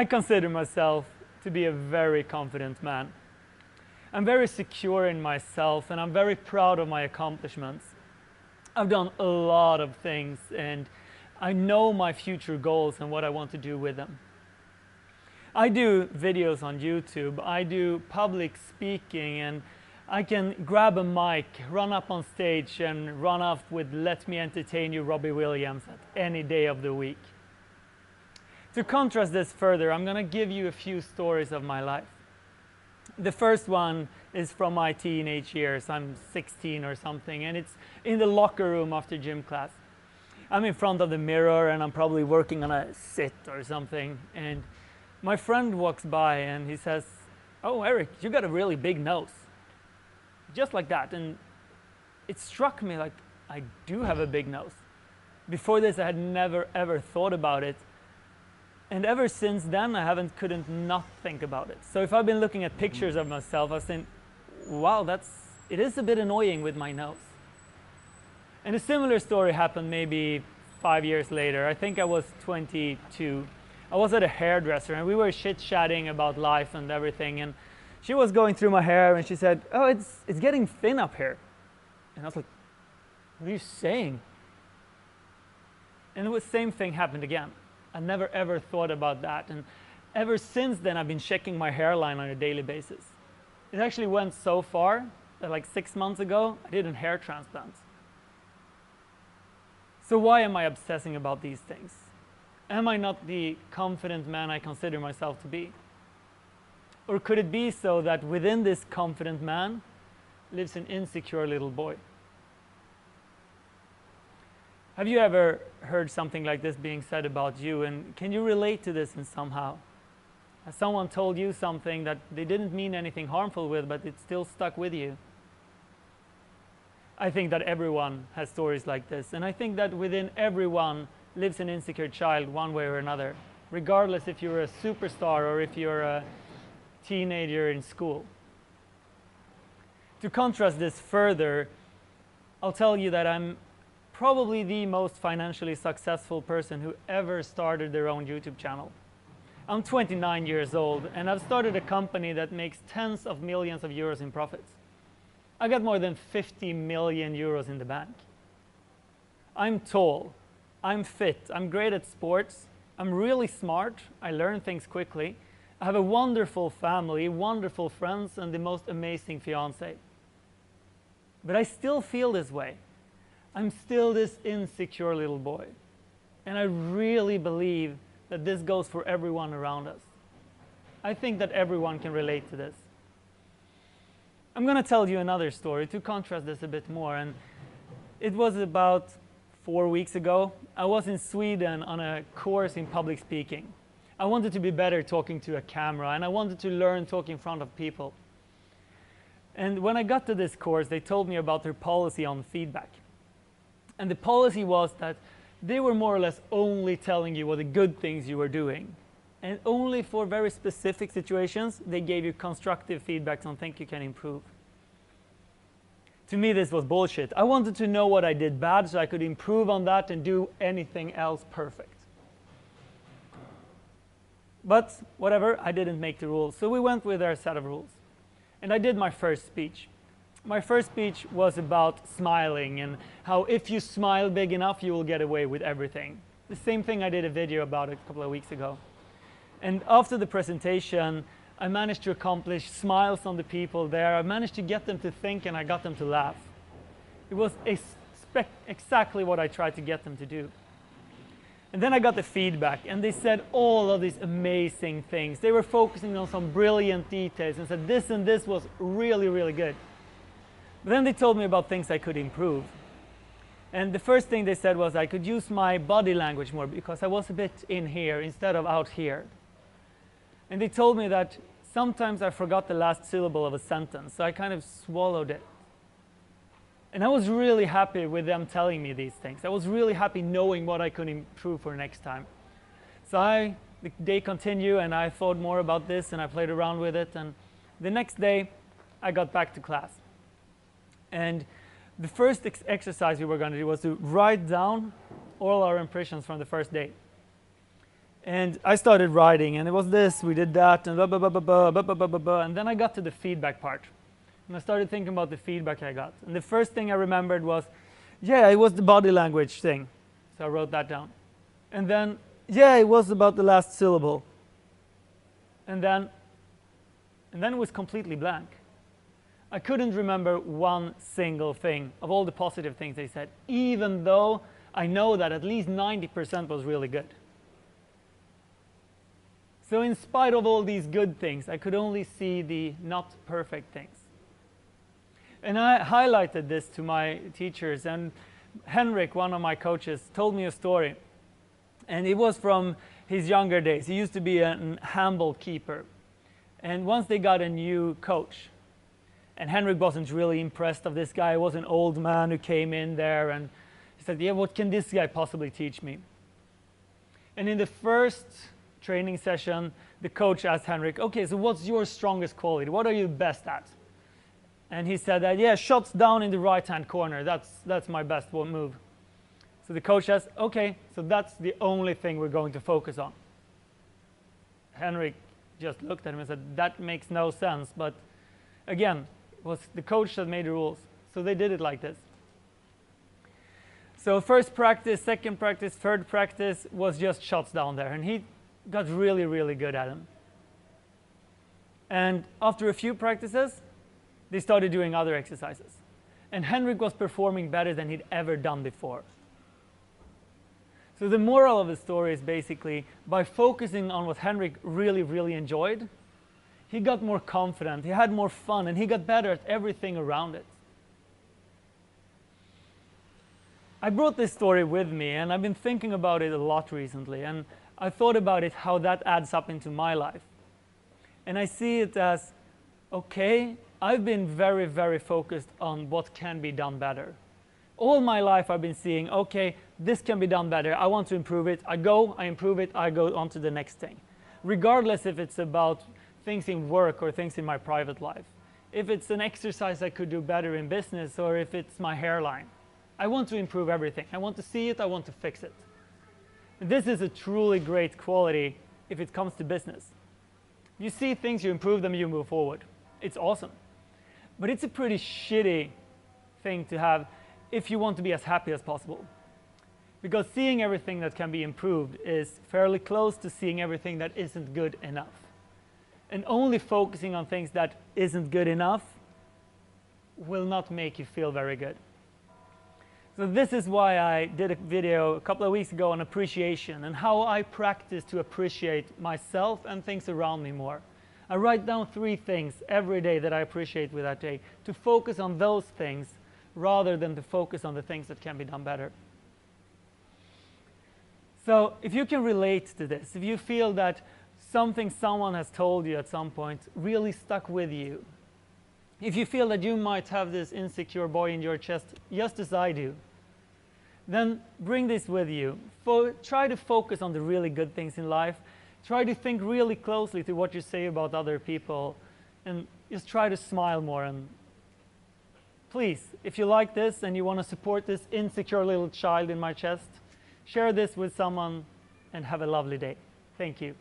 I consider myself to be a very confident man. I'm very secure in myself and I'm very proud of my accomplishments. I've done a lot of things and I know my future goals and what I want to do with them. I do videos on YouTube, I do public speaking, and I can grab a mic, run up on stage and run off with "Let Me Entertain You, Robbie Williams" at any day of the week. To contrast this further, I'm going to give you a few stories of my life. The first one is from my teenage years. I'm 16 or something, and it's in the locker room after gym class. I'm in front of the mirror and I'm probably working on a sit or something, and my friend walks by and he says, "Oh, Eric, you got a really big nose." Just like that. And it struck me like I do have a big nose. Before this, I had never ever thought about it. And ever since then, I couldn't not think about it. So if I've been looking at pictures of myself, I was saying, wow, it is a bit annoying with my nose. And a similar story happened maybe 5 years later. I think I was 22. I was at a hairdresser and we were chit-chatting about life and everything, and she was going through my hair and she said, "Oh, it's getting thin up here." And I was like, "What are you saying?" And the same thing happened again. I never ever thought about that, and ever since then I've been checking my hairline on a daily basis. It actually went so far that like 6 months ago I did a hair transplant. So why am I obsessing about these things? Am I not the confident man I consider myself to be? Or could it be so that within this confident man lives an insecure little boy? Have you ever heard something like this being said about you, and can you relate to this in somehow? Has someone told you something that they didn't mean anything harmful with, but it still stuck with you? I think that everyone has stories like this, and I think that within everyone lives an insecure child one way or another, regardless if you're a superstar or if you're a teenager in school. To contrast this further, I'll tell you that I'm probably the most financially successful person who ever started their own YouTube channel. I'm 29 years old and I've started a company that makes tens of millions of euros in profits. I got more than 50 million euros in the bank. I'm tall, I'm fit, I'm great at sports, I'm really smart, I learn things quickly, I have a wonderful family, wonderful friends, and the most amazing fiance. But I still feel this way. I'm still this insecure little boy. And I really believe that this goes for everyone around us. I think that everyone can relate to this. I'm going to tell you another story to contrast this a bit more. And it was about 4 weeks ago. I was in Sweden on a course in public speaking. I wanted to be better talking to a camera, and I wanted to learn talking in front of people. And when I got to this course, they told me about their policy on feedback. And the policy was that they were more or less only telling you what the good things you were doing. And only for very specific situations, they gave you constructive feedback on things you can improve. To me, this was bullshit. I wanted to know what I did bad so I could improve on that and do anything else perfect. But whatever, I didn't make the rules. So we went with our set of rules. And I did my first speech. My first speech was about smiling and how if you smile big enough, you will get away with everything. The same thing I did a video about a couple of weeks ago. And after the presentation, I managed to accomplish smiles on the people there. I managed to get them to think and I got them to laugh. It was exactly what I tried to get them to do. And then I got the feedback and they said all of these amazing things. They were focusing on some brilliant details and said this and this was really, really good. But then they told me about things I could improve. And the first thing they said was I could use my body language more because I was a bit in here instead of out here. And they told me that sometimes I forgot the last syllable of a sentence, so I kind of swallowed it. And I was really happy with them telling me these things. I was really happy knowing what I could improve for next time. So the day continued and I thought more about this and I played around with it. And the next day, I got back to class. And the first exercise we were going to do was to write down all our impressions from the first day. And I started writing, and it was this, we did that, and blah, blah, blah, blah, blah, blah, blah, blah, blah, blah. And then I got to the feedback part. And I started thinking about the feedback I got. And the first thing I remembered was, yeah, it was the body language thing. So I wrote that down. And then, yeah, it was about the last syllable. And then it was completely blank. I couldn't remember one single thing of all the positive things they said, even though I know that at least 90% was really good. So in spite of all these good things, I could only see the not perfect things. And I highlighted this to my teachers, and Henrik, one of my coaches, told me a story. And it was from his younger days. He used to be a handball keeper. And once they got a new coach, and Henrik wasn't really impressed of this guy. He was an old man who came in there, and he said, yeah, what can this guy possibly teach me? And in the first training session, the coach asked Henrik, okay, so what's your strongest quality? What are you best at? And he said that, yeah, shots down in the right-hand corner. That's my best move. So the coach asked, okay, so that's the only thing we're going to focus on. Henrik just looked at him and said, that makes no sense. But again, it was the coach that made the rules. So they did it like this. So first practice, second practice, third practice was just shots down there. And he got really, really good at them. And after a few practices, they started doing other exercises. And Henrik was performing better than he'd ever done before. So the moral of the story is basically, by focusing on what Henrik really, really enjoyed, he got more confident, he had more fun, and he got better at everything around it. I brought this story with me, and I've been thinking about it a lot recently, and I thought about it, how that adds up into my life. And I see it as, okay, I've been very, very focused on what can be done better. All my life I've been seeing, okay, this can be done better, I want to improve it, I improve it, I go on to the next thing. Regardless if it's about things in work or things in my private life. If it's an exercise I could do better in business, or if it's my hairline. I want to improve everything. I want to see it, I want to fix it. And this is a truly great quality if it comes to business. You see things, you improve them, you move forward. It's awesome. But it's a pretty shitty thing to have if you want to be as happy as possible. Because seeing everything that can be improved is fairly close to seeing everything that isn't good enough. And only focusing on things that isn't good enough will not make you feel very good. So this is why I did a video a couple of weeks ago on appreciation and how I practice to appreciate myself and things around me more. I write down 3 things every day that I appreciate with that day, to focus on those things rather than to focus on the things that can be done better. So if you can relate to this, if you feel that something someone has told you at some point really stuck with you, if you feel that you might have this insecure boy in your chest just as I do, then bring this with you. Try to focus on the really good things in life. Try to think really closely to what you say about other people, and just try to smile more. And please, if you like this and you want to support this insecure little child in my chest, share this with someone and have a lovely day. Thank you.